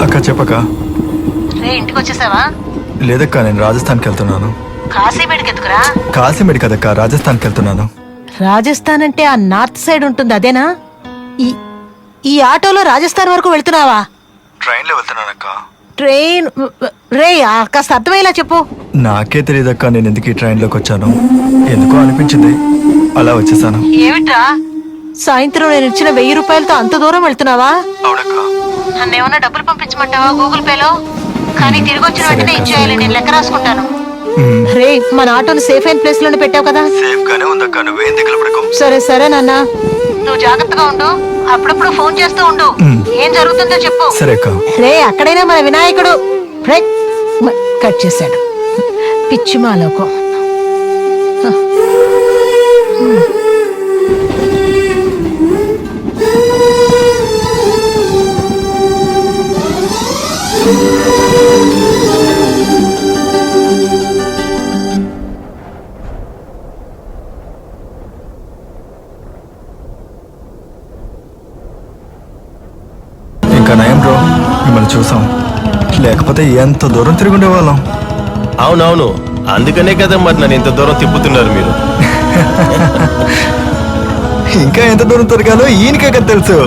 అక్క చెప్పక. ఇంటికి వచ్చేసావా? లేదక్క, నేను రాజస్థాన్కి వెళ్తున్నాను. కాశీమేడికి ఎందుకురా? కాశీమేడి కదక్క, రాజస్థాన్కి వెళ్తున్నాను. రాజస్థాన్ అంటే ఆ నార్త్ సైడ్ ఉంటుంది అదేనా? ఈ ఆటోలో రాజస్థాన్ వరకు వెళ్తున్నావా? ట్రైన్లో వెళ్తున్నానక్క. ట్రైన్ రే కాస్త అర్థమయ్యేలా చెప్పు. నాకే తెలియదక్క నేను ఎందుకు ఈ ట్రైన్లోకి వచ్చాను. ఎందుకో అనిపించింది, అలా వచ్చేసాను. ఏమిట్రా సాయంత్రం నేను ఇచ్చిన 1000 రూపాయలతో అంత దూరం వెళ్తున్నావా? అవునక్క. నన్నేమన్నా డబ్బులు పంపించమంటావా గూగుల్ పేలో? కానీ తిరిగి వచ్చిన వెంటనే ఇచ్చేయాలి, నేను లెక్క రాసుకుంటాను. రే మన ఆటోని సేఫ్ అయిన ప్లేస్ లోనే పెట్టావు కదా? సేఫ్ గానే ఉందక్క, నువ్వేం దిగులు పడకు. సరే నాన్న, నువ్వు జాగ్రత్తగా ఉండు. అప్పుడప్పుడు ఫోన్ చేస్తూ ఉండు, ఏం జరుగుతుందో చెప్పు. సరే అక్క. రే అక్కడైనా మన వినాయకుడు కట్ చేశాడు. పిచ్చి మాలోకం. ఇంకా నయం బ్రో, మిమ్మల్ని చూసాం, లేకపోతే ఎంత దూరం తిరిగి ఉండేవాళ్ళం. అవునవును, అందుకనే కదా మరి నన్ను ఇంత దూరం తిప్పుతున్నారు మీరు. ఇంకా ఎంత దూరం తిరగాలో ఈయనకే కదా తెలుసు.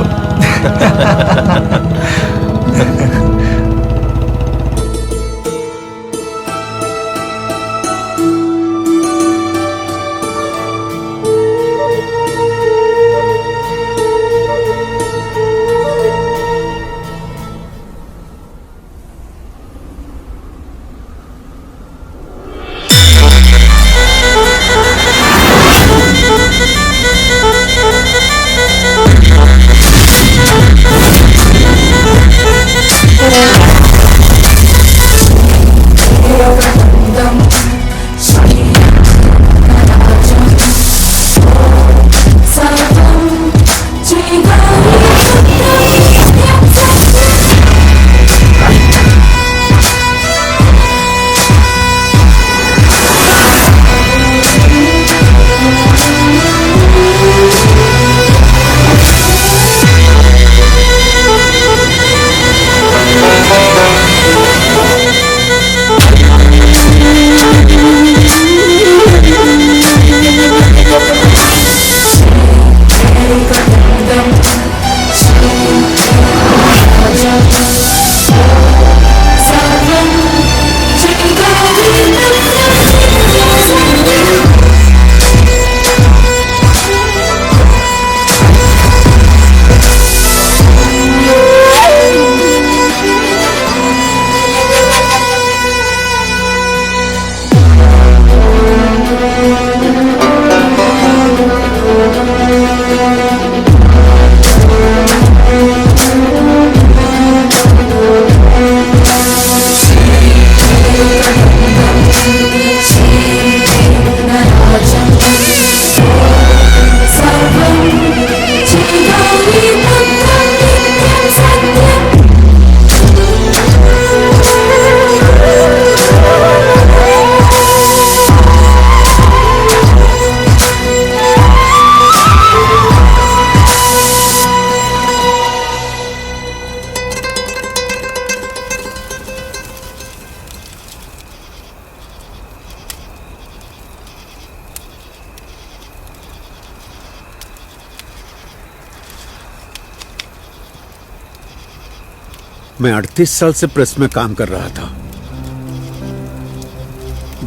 मैं 38 साल से प्रेस में काम कर रहा था।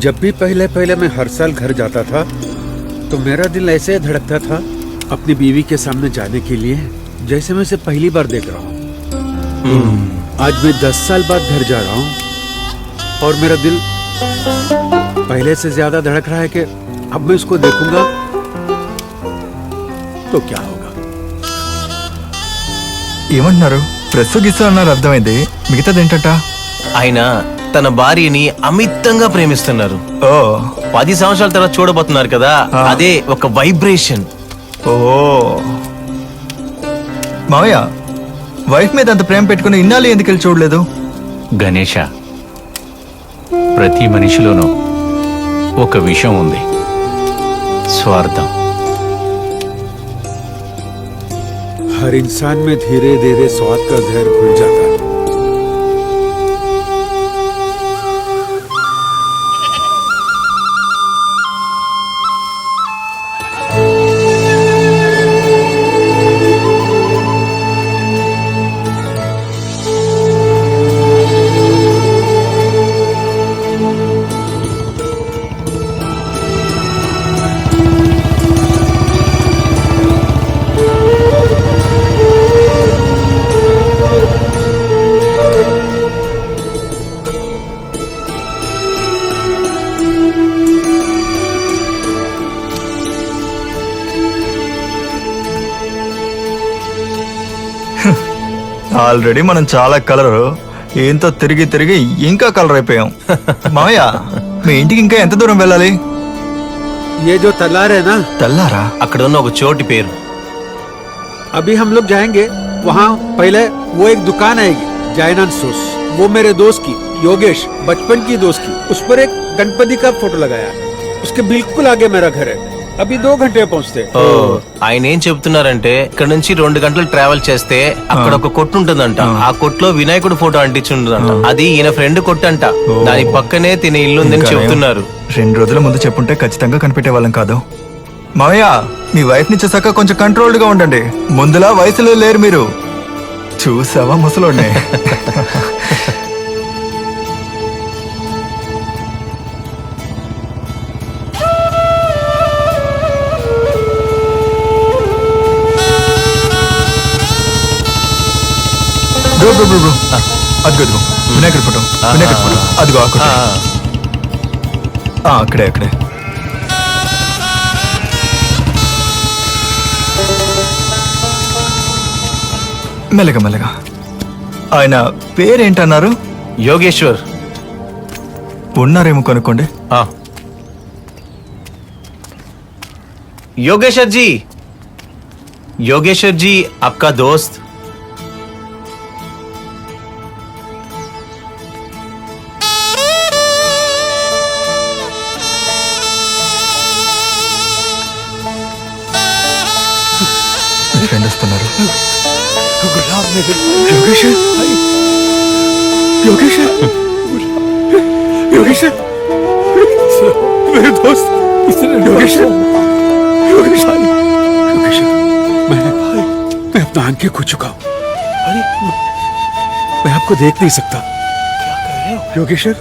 जब भी पहले मैं हर साल घर जाता था तो मेरा दिल ऐसे धड़कता था अपनी बीवी के सामने जाने के लिए, जैसे मैं उसे पहली बार देख रहा हूँ। आज मैं 10 साल बाद घर जा रहा हूँ और मेरा दिल पहले से ज्यादा धड़क रहा है कि अब मैं उसको देखूंगा तो क्या होगा। ఏమంటున్నారు? ప్రెస్ గిస్సు అన్నారు, అర్థమైంది. మిగతాది ఏంటంట? ఆయన తన భార్యని అమితంగా ప్రేమిస్తున్నారు. ఓ 10 సంవత్సరాల తర్వాత చూడబోతున్నారు కదా, అదే ఒక వైబ్రేషన్. ఓ మావయ్య వైఫ్ మీద అంత ప్రేమ పెట్టుకుని ఇన్నాళ్ళు ఎందుకు వెళ్ళి చూడలేదు? గణేష, ప్రతి మనిషిలోనూ ఒక విషయం ఉంది, స్వార్థం. हर इंसान में धीरे धीरे स्वाद का जहर घुल जाता है। ఆల్రెడీ మనం చాలా కలర్ ఏంతో తిరిగి తిరిగి ఇంకా కలర్ అయిపోయాం. మావయ్య మీ ఇంటికి ఇంకా ఎంత దూరం వెళ్ళాలి? ये जो तलार है ना, తెల్లారా? అక్కడ ఉన్న ఒక చోటి పేరు. अभी हम लोग जाएंगे वहाँ। पहले वो एक दुकान आएगी जैनान सोस, वो मेरे दोस्त की, योगेश, बचपन की दोस्त की। उस पर एक गणपति का फोटो लगाया है। उसके बिल्कुल आगे मेरा घर है। अभी 2 घंटे में पहुँचते। ఓ, ఆయన ఏం చెప్తున్నారంటే ఇక్కడ నుంచి 2 గంటలు ట్రావెల్ చేస్తే అక్కడ ఒక కొట్టు ఉంటుందంట. ఆ కొట్టులో వినాయకుడు ఫోటో అంటించుంటుందంట. అది ఈయన ఫ్రెండ్ కొట్టు అంట. దాని పక్కనే తినే ఇల్లు ఉందని ఇంకా చెప్తున్నారు. 2 రోజుల ముందు చెప్పుంటే ఖచ్చితంగా కనిపెట్టే వాళ్ళం కాదు. మావయ్య మీ వైఫ్ ని చూసాక కొంచెం కంట్రోల్డ్ గా ఉండండి. ముందులా వయసులో లేరు మీరు. చూసావా ముసలోడ్ని? బ్రో బ్రో బ్రో బ్రో అదిగో వినాయకుడి ఫోటో, వినాయకుడి ఫోటో అదిగో ఆ కొట్టు. అక్కడే అక్కడే. మెల్లగా మెల్లగా. ఆయన పేరేంటన్నారు? యోగేశ్వర్. ఉన్నారేమో కనుక్కోండి. योगेश्वर जी, योगेश्वर जी आपका दोस्त. మీ ఫ్రెండ్ వస్తున్నారు. योगेश, योगेश, योगेश, मेरे दोस्त योगेश, योगेश, योगेश, मैं अपना आंखें खो चुका हूँ। मैं आपको देख नहीं सकता। योगेश्वर,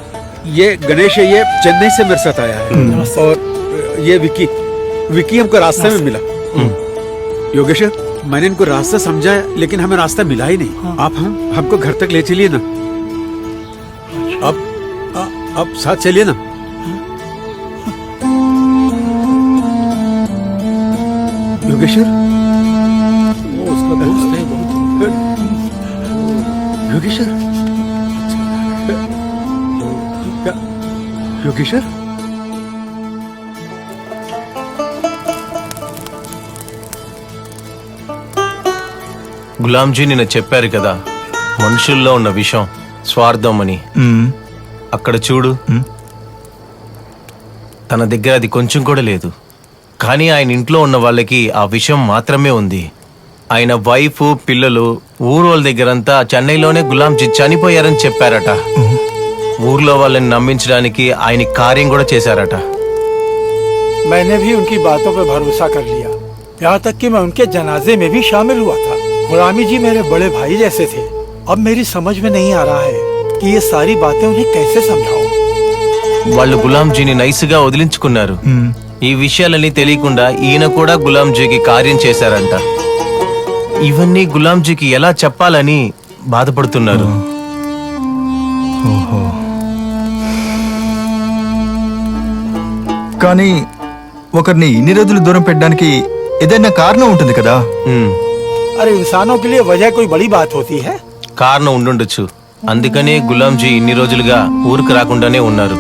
ये गणेश है, ये चेन्नई से मेरे साथ आया है। और ये विकी, विकी हमको रास्ते में मिला। योगेश्वर, मैंने इनको रास्ता समझाया लेकिन हमें रास्ता मिला ही नहीं। आप हमको घर तक ले चलिए ना। अब साथ चलिए ना। योगेश्वर, वो उसका दोस्त है बहुत। योगेश्वर, योगेश्वर, గులాంజీ నిన్న చెప్పారు కదా మనుషుల్లో ఉన్న విషయం స్వార్థం అని. అక్కడ చూడు, తన దగ్గర అది కొంచెం కూడా లేదు. కానీ ఆయన ఇంట్లో ఉన్న వాళ్ళకి ఆ విషయం మాత్రమే ఉంది. ఆయన వైఫ్, పిల్లలు, ఊరోళ్ళ దగ్గరంతా చెన్నైలోనే గులాంజీ చనిపోయారని చెప్పారట. ఊర్లో వాళ్ళని నమ్మించడానికి ఆయన కార్యం కూడా చేశారట. मैंने भी उनकी बातों पर भरोसा कर लिया, यहाँ तक कि मैं उनके जनाजे में भी शामिल हुआ था। गुलामी जी मेरे बड़े भाई जैसे थे। अब मेरी समझ में नहीं आ रहा है कि ये सारी बातें उन्हें कैसे समझाऊं। వాళ్ళు గులాంజీని నైస్గా వదిలించుకున్నారు. ఈ విషయాలన్నీ తెలియకుండా ఈయన కూడా గులాంజీకి కార్యం చేశారంట. ఇవన్నీ గులాంజీకి ఎలా చెప్పాలని బాధపడుతున్నారు. ఓహో. కానీ ఒకరిని ఇన్ని రోజులు దూరం పెట్టడానికి ఏదైనా కారణం ఉంటుంది కదా. अरे इंसानों के लिए वजह कोई बड़ी बात होती है। కారణం ఉండుండొచ్చు. అందుకనే గులాంజీ ఇన్ని రోజులుగా ఊరికి రాకుండానే ఉన్నారు.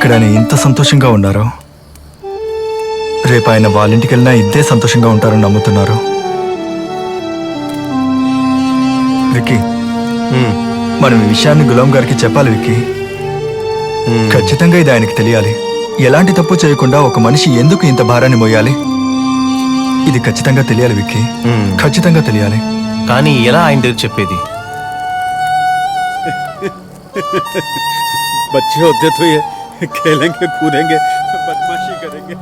ఇక్కడ ఆయన ఇంత సంతోషంగా ఉన్నారు. రేపు ఆయన వాళ్ళ ఇంటికి వెళ్ళినా ఇంతే సంతోషంగా ఉంటారని నమ్ముతున్నారు. విక్కీ, మనం ఈ విషయాన్ని గులాం గారికి చెప్పాలి విక్కీ. ఖచ్చితంగా ఇది ఆయనకి తెలియాలి. ఎలాంటి తప్పు చేయకుండా ఒక మనిషి ఎందుకు ఇంత భారాన్ని మోయాలి? ఇది ఖచ్చితంగా తెలియాలి విక్కీ, ఖచ్చితంగా తెలియాలి. కానీ ఎలా ఆయన దగ్గర చెప్పేది? बच्चे होते तो ये खेलेंगे कूदेंगे बदमाशी करेंगे